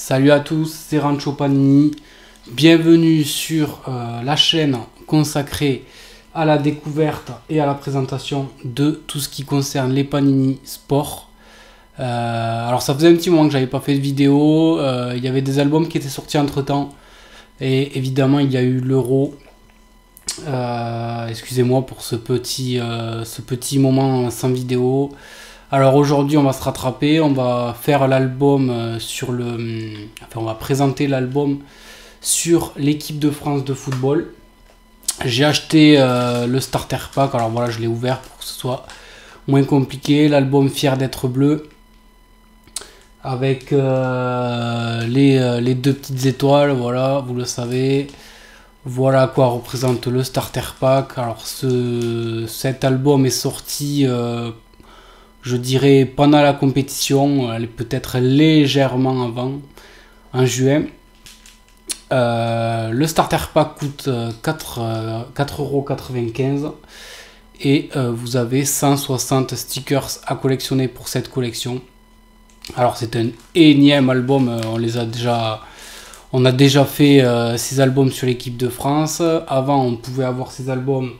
Salut à tous, c'est Rancho Panini. Bienvenue sur la chaîne consacrée à la découverte et à la présentation de tout ce qui concerne les Panini Sport. Alors ça faisait un petit moment que j'avais pas fait de vidéo. Il y avait des albums qui étaient sortis entre temps. Et évidemment il y a eu l'Euro. Excusez-moi pour ce petit moment sans vidéo. Alors aujourd'hui on va se rattraper, on va faire l'album on va présenter l'album sur l'équipe de France de football. J'ai acheté le starter pack, alors voilà, je l'ai ouvert pour que ce soit moins compliqué. L'album Fier d'être bleu avec les deux petites étoiles, voilà, vous le savez. Voilà à quoi représente le starter pack. Alors cet album est sorti je dirais pendant la compétition, elle est peut-être légèrement avant, en juin. Le starter pack coûte 4,95 € et vous avez 160 stickers à collectionner pour cette collection. Alors c'est un énième album, on a déjà fait ces albums sur l'équipe de France. Avant on pouvait avoir ces albums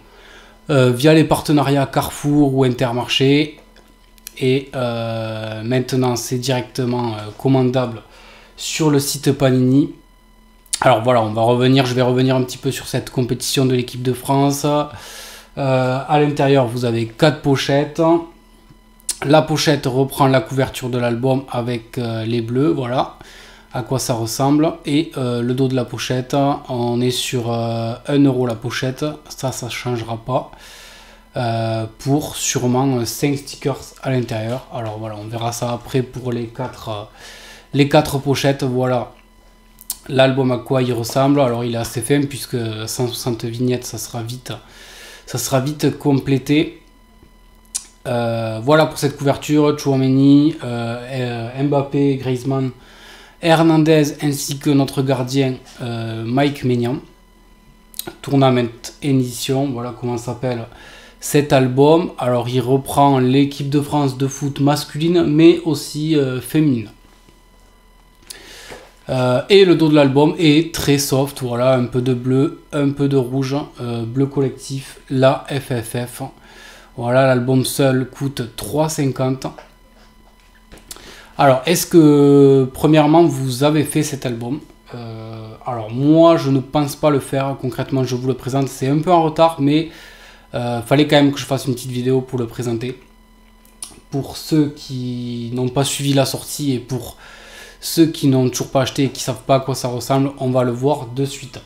via les partenariats Carrefour ou Intermarché. Et maintenant c'est directement commandable sur le site Panini. Alors voilà, je vais revenir un petit peu sur cette compétition de l'équipe de France. À l'intérieur vous avez 4 pochettes. La pochette reprend la couverture de l'album avec les bleus, voilà à quoi ça ressemble. Et le dos de la pochette, on est sur 1 € la pochette, ça changera pas. Pour sûrement 5 stickers à l'intérieur. Alors voilà, on verra ça après pour les 4 pochettes. Voilà l'album à quoi il ressemble. Alors il est assez fin puisque 160 vignettes, ça sera vite complété. Voilà pour cette couverture. Tchouaméni, Mbappé, Griezmann, Hernandez ainsi que notre gardien Mike Maignan. Tournament édition, voilà comment s'appelle cet album. Alors il reprend l'équipe de France de foot masculine mais aussi féminine. Et le dos de l'album est très soft, voilà, un peu de bleu, un peu de rouge, bleu collectif, la FFF. Voilà, l'album seul coûte 3,50 €. Alors est-ce que premièrement vous avez fait cet album? Alors moi je ne pense pas le faire, concrètement je vous le présente, c'est un peu en retard mais fallait quand même que je fasse une petite vidéo pour le présenter. Pour ceux qui n'ont pas suivi la sortie et pour ceux qui n'ont toujours pas acheté et qui ne savent pas à quoi ça ressemble, on va le voir de suite.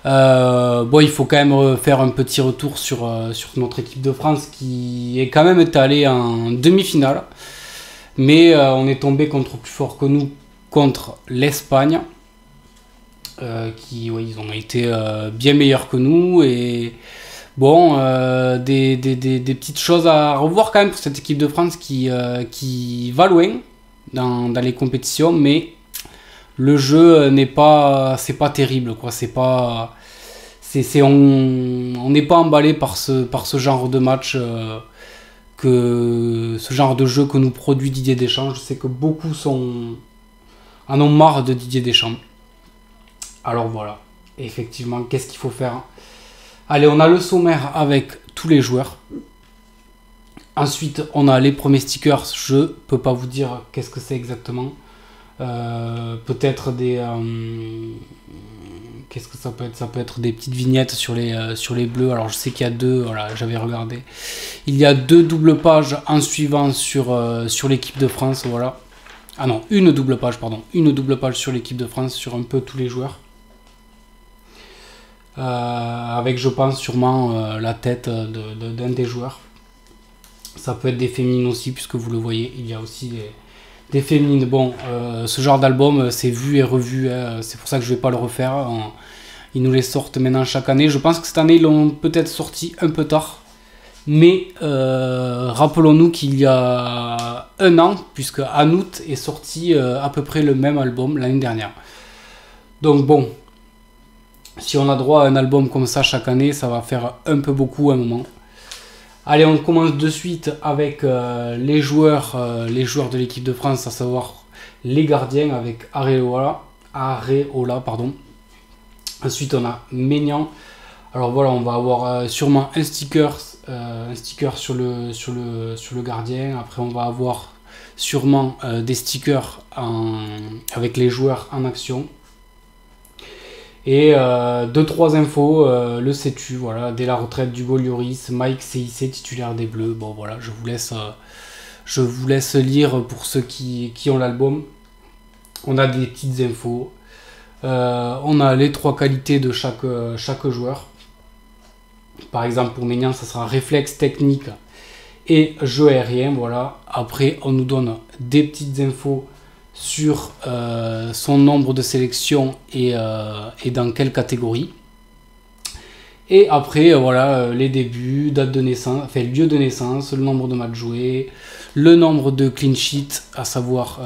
Bon, il faut quand même faire un petit retour sur notre équipe de France qui est quand même allée en demi-finale. Mais on est tombé contre plus fort que nous, contre l'Espagne. Ils ont été bien meilleurs que nous. Et bon, des petites choses à revoir quand même pour cette équipe de France qui va loin dans les compétitions. Mais le jeu c'est pas terrible, quoi. On n'est pas emballé par ce genre de match, ce genre de jeu que nous produit Didier Deschamps. Je sais que beaucoup en ont marre de Didier Deschamps. Alors voilà, effectivement, qu'est-ce qu'il faut faire? Allez, on a le sommaire avec tous les joueurs. Ensuite, on a les premiers stickers. Je peux pas vous dire qu'est-ce que c'est exactement. Peut-être des... qu'est-ce que ça peut être? Ça peut être des petites vignettes sur les bleus. Alors je sais qu'il y a deux, voilà, j'avais regardé. Il y a 2 doubles pages en suivant sur l'équipe de France, voilà. Ah non, une double page sur l'équipe de France, sur un peu tous les joueurs. Avec je pense sûrement la tête d'un des joueurs. Ça peut être des féminines aussi, puisque vous le voyez, il y a aussi des féminines. Bon, ce genre d'album c'est vu et revu, hein, c'est pour ça que je vais pas le refaire. Ils nous les sortent maintenant chaque année. Je pense que cette année ils l'ont peut-être sorti un peu tard, mais rappelons-nous qu'il y a 1 an, puisque en août est sorti à peu près le même album l'année dernière. Donc bon, si on a droit à un album comme ça chaque année, ça va faire un peu beaucoup à un moment. Allez, on commence de suite avec les joueurs de l'équipe de France, à savoir les gardiens avec Areola, pardon. Ensuite, on a Maignan. Alors voilà, on va avoir sûrement un sticker sur le gardien. Après, on va avoir sûrement des stickers avec les joueurs en action. Et 2-3 infos, le sais-tu, voilà, dès la retraite d'Hugo Lloris, Mike CIC titulaire des Bleus. Bon voilà, je vous laisse lire pour ceux qui ont l'album. On a des petites infos. On a les 3 qualités de chaque joueur. Par exemple, pour Maignan, ça sera réflexe, technique et jeu aérien. Voilà. Après, on nous donne des petites infos sur son nombre de sélections et dans quelle catégorie. Et après, voilà, les débuts, date de naissance, enfin lieu de naissance, le nombre de matchs joués, le nombre de clean sheets, à savoir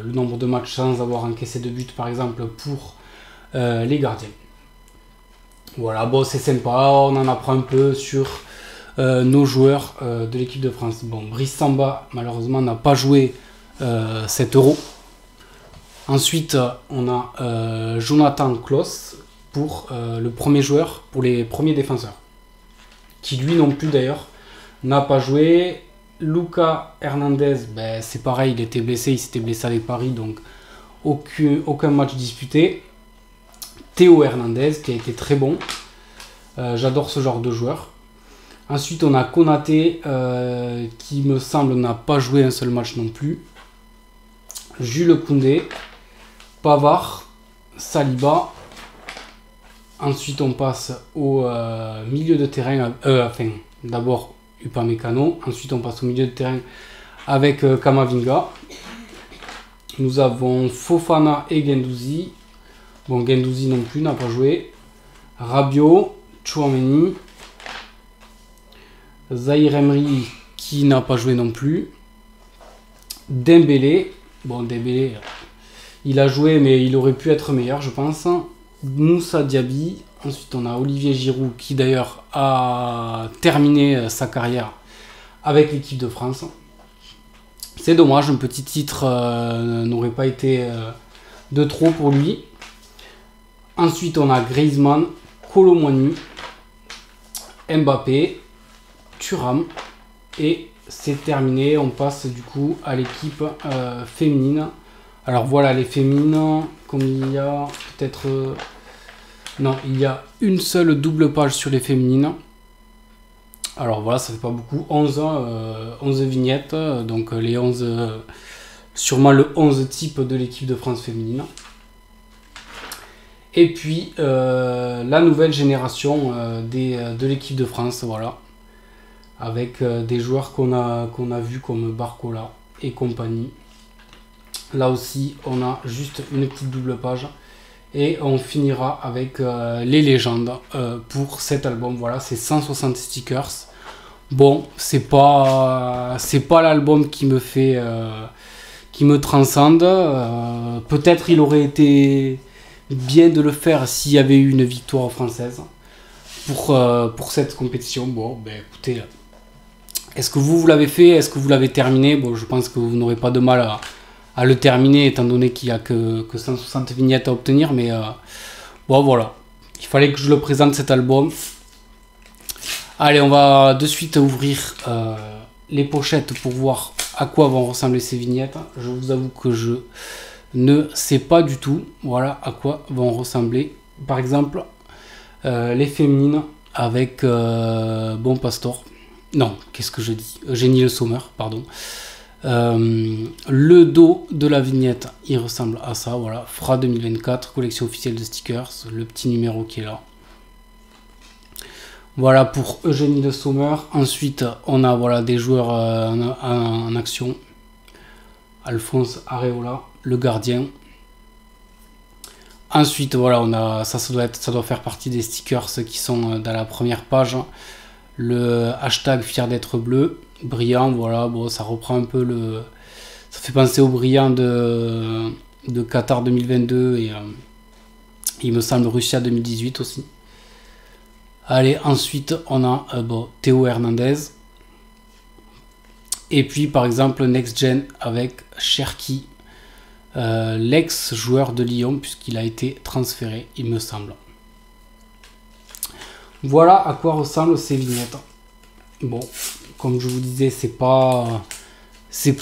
le nombre de matchs sans avoir encaissé de but, par exemple, pour les gardiens. Voilà, bon, c'est sympa, on en apprend un peu sur nos joueurs de l'équipe de France. Bon, Brice Samba, malheureusement, n'a pas joué cet Euro. Ensuite, on a Jonathan Klaus pour le premier joueur, pour les premiers défenseurs, qui lui non plus d'ailleurs n'a pas joué. Lucas Hernandez, ben, c'est pareil, il était blessé, il s'était blessé avec Paris, donc aucun match disputé. Théo Hernandez qui a été très bon, j'adore ce genre de joueur. Ensuite on a Konaté qui me semble n'a pas joué un seul match non plus. Jules Koundé, Pavard, Saliba. Ensuite on passe au milieu de terrain, d'abord Upamecano, ensuite on passe au milieu de terrain avec Kamavinga. Nous avons Fofana et Guendouzi. Bon, Guendouzi non plus n'a pas joué. Rabiot, Tchouaméni, Zahir Emery qui n'a pas joué non plus. Dembélé, bon Dembélé, il a joué mais il aurait pu être meilleur je pense. Moussa Diaby, ensuite on a Olivier Giroud qui d'ailleurs a terminé sa carrière avec l'équipe de France. C'est dommage, un petit titre n'aurait pas été de trop pour lui. Ensuite on a Griezmann, Kolo Muani, Mbappé, Thuram et c'est terminé. On passe du coup à l'équipe féminine. Alors voilà les féminines, comme il y a peut-être... non, il y a une seule double page sur les féminines. Alors voilà, ça fait pas beaucoup, 11 vignettes, donc les 11... sûrement le 11 type de l'équipe de France féminine. Et puis la nouvelle génération de l'équipe de France, voilà. Avec des joueurs qu'on a vus comme Barcola et compagnie. Là aussi, on a juste une petite double page. Et on finira avec les légendes pour cet album. Voilà, c'est 160 stickers. Bon, c'est pas l'album qui me fait... qui me transcende. Peut-être il aurait été bien de le faire s'il y avait eu une victoire française pour cette compétition. Bon, ben écoutez... Est-ce que vous l'avez fait? Est-ce que vous l'avez terminé? Bon, je pense que vous n'aurez pas de mal à le terminer, étant donné qu'il n'y a que 160 vignettes à obtenir. Mais bon, voilà. Il fallait que je le présente, cet album. Allez, on va de suite ouvrir les pochettes pour voir à quoi vont ressembler ces vignettes. Je vous avoue que je ne sais pas du tout, voilà, à quoi vont ressembler. Par exemple, les féminines avec Bon Pastor. Non, qu'est-ce que je dis? Eugénie Le Sommer, pardon. Le dos de la vignette, il ressemble à ça, voilà. Fra 2024, collection officielle de stickers, le petit numéro qui est là. Voilà pour Eugénie Le Sommer. Ensuite, on a voilà, des joueurs en action. Alphonse Areola, le gardien. Ensuite, voilà, on a ça doit faire partie des stickers qui sont dans la première page. Le hashtag fier d'être bleu, brillant, voilà, bon, ça reprend un peu ça fait penser au brillant de Qatar 2022 et il me semble Russia 2018 aussi. Allez, ensuite on a Théo Hernandez. Et puis par exemple Next Gen avec Cherki l'ex-joueur de Lyon, puisqu'il a été transféré, il me semble. Voilà à quoi ressemblent ces vignettes. Bon, comme je vous disais, c'est pas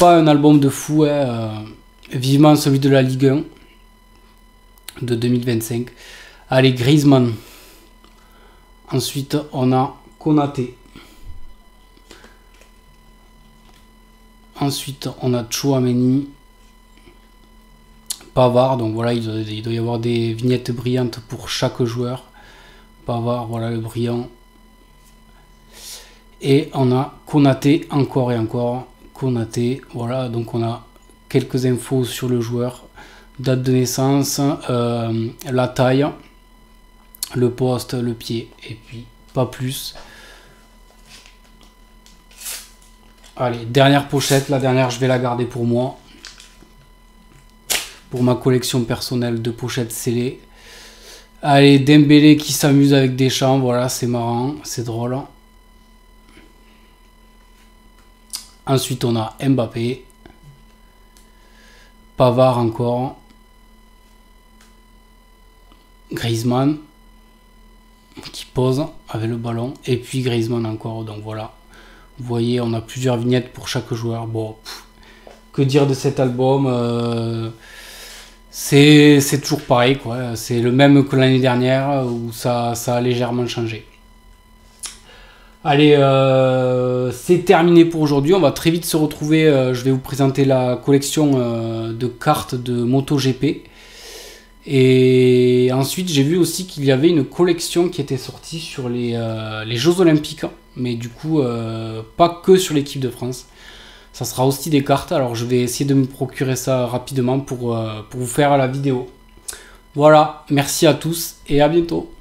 un album de fou, hein. Vivement celui de la Ligue 1 de 2025. Allez, Griezmann. Ensuite, on a Konaté. Ensuite, on a Tchouaméni. Pavard. Donc voilà, il doit y avoir des vignettes brillantes pour chaque joueur. Pavard, voilà le brillant. Et on a Konaté, encore et encore. Konaté, voilà, donc on a quelques infos sur le joueur. Date de naissance, la taille, le poste, le pied, et puis pas plus. Allez, dernière pochette, la dernière je vais la garder pour moi. Pour ma collection personnelle de pochettes scellées. Allez, Dembélé qui s'amuse avec Deschamps, voilà, c'est marrant, c'est drôle. Ensuite, on a Mbappé. Pavard encore. Griezmann qui pose avec le ballon. Et puis Griezmann encore, donc voilà. Vous voyez, on a plusieurs vignettes pour chaque joueur. Bon, que dire de cet album, c'est toujours pareil, quoi. C'est le même que l'année dernière où ça a légèrement changé. Allez, c'est terminé pour aujourd'hui. On va très vite se retrouver. Je vais vous présenter la collection de cartes de MotoGP. Et ensuite, j'ai vu aussi qu'il y avait une collection qui était sortie sur les Jeux Olympiques. Mais du coup, pas que sur l'équipe de France. Ça sera aussi des cartes. Alors, je vais essayer de me procurer ça rapidement pour vous faire la vidéo. Voilà, merci à tous et à bientôt.